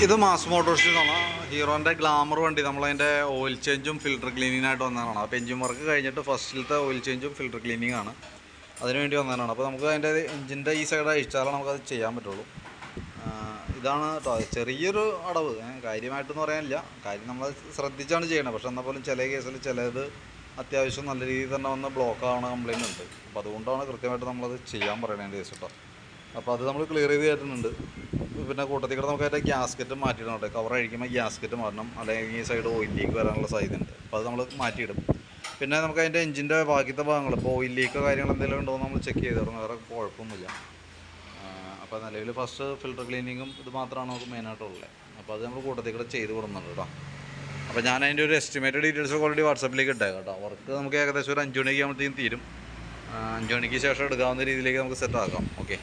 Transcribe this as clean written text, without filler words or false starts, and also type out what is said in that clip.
ഇത് മാസ് മോട്ടോഴ്സിൽ നിന്നാണ് ഹീറോൻ്റെ ഗ്ലാമർ വണ്ടി. നമ്മളതിൻ്റെ ഓയിൽ ചേഞ്ചും ഫിൽറ്റർ ക്ലീനിങ്ങായിട്ട് വന്നതാണ്. അപ്പോൾ എഞ്ചിൻ വർക്ക് കഴിഞ്ഞിട്ട് ഫസ്റ്റിലത്തെ ഓയിൽ ചേഞ്ചും ഫിൽറ്റർ ക്ലീനിങ് ആണ്, അതിനുവേണ്ടി വന്നതാണ്. അപ്പോൾ നമുക്ക് അതിൻ്റെ എഞ്ചിൻ്റെ ഈ സൈഡ് അഴിച്ചാലാണ് നമുക്കത് ചെയ്യാൻ പറ്റുള്ളൂ. ഇതാണ് കേട്ടോ ചെറിയൊരു അടവ്, കാര്യമായിട്ടൊന്നും പറയാനില്ല. കാര്യം നമ്മൾ ശ്രദ്ധിച്ചാണ് ചെയ്യണത്. പക്ഷെ എന്നാൽ പോലും ചില കേസിൽ ചിലത് അത്യാവശ്യം നല്ല രീതിയിൽ തന്നെ വന്ന് ബ്ലോക്ക് ആവുന്ന കംപ്ലയിൻ്റ് ഉണ്ട്. അപ്പോൾ അതുകൊണ്ടാണ് കൃത്യമായിട്ട് നമ്മളത് ചെയ്യാൻ പറയണതിൻ്റെ കേസ് കേട്ടോ. അപ്പോൾ അത് നമ്മൾ ക്ലിയർ ചെയ്ത് കേട്ടിട്ടുണ്ട്. പിന്നെ കൂട്ടത്തിൽ കൂടെ നമുക്ക് അതിൻ്റെ ഗ്യാസ്കറ്റ് മാറ്റിയിടുന്നുണ്ട്. കവർ അഴിക്കുമ്പോൾ ഗ്യാസ്കറ്റ് മാറണം, അല്ലെങ്കിൽ ഈ സൈഡ് ഓയിൽ ലീക്ക് വരാനുള്ള സാധ്യതയുണ്ട്. അപ്പോൾ അത് നമ്മൾ മാറ്റിയിടും. പിന്നെ നമുക്ക് അതിൻ്റെ എഞ്ചിൻ്റെ ബാക്കിത്തെ ഭാഗങ്ങൾ, ഇപ്പോൾ ഓയിൽ ലീക്കോ കാര്യങ്ങൾ എന്തെങ്കിലും ഉണ്ടോ എന്ന് നമ്മൾ ചെക്ക് ചെയ്തിടണം. വേറെ കുഴപ്പമൊന്നുമില്ല. അപ്പോൾ നിലവിൽ ഫസ്റ്റ് ഫിൽറ്റർ ക്ലീനിങ്ങും ഇത് മാത്രമാണ് നമുക്ക് മെയിനായിട്ടുള്ളത്. അപ്പോൾ അത് നമ്മൾ കൂട്ടത്തിൽ കൂടെ ചെയ്ത് കൊടുക്കുന്നുണ്ട് കേട്ടോ. അപ്പോൾ ഞാൻ അതിൻ്റെ ഒരു എസ്റ്റിമേറ്റ് ഡീറ്റെയിൽസ് ഓൾറെഡി വാട്സപ്പിലേക്ക് ഇട്ടേക്കാം കേട്ടോ. വർക്ക് നമുക്ക് ഏകദേശം ഒരു 5 മണിക്ക് ആകുമ്പോഴത്തേക്കും തീരും. 5 മണിക്ക് ശേഷം എടുക്കാവുന്ന രീതിയിലേക്ക് നമുക്ക് സെറ്റ് ആക്കാം. ഓക്കെ.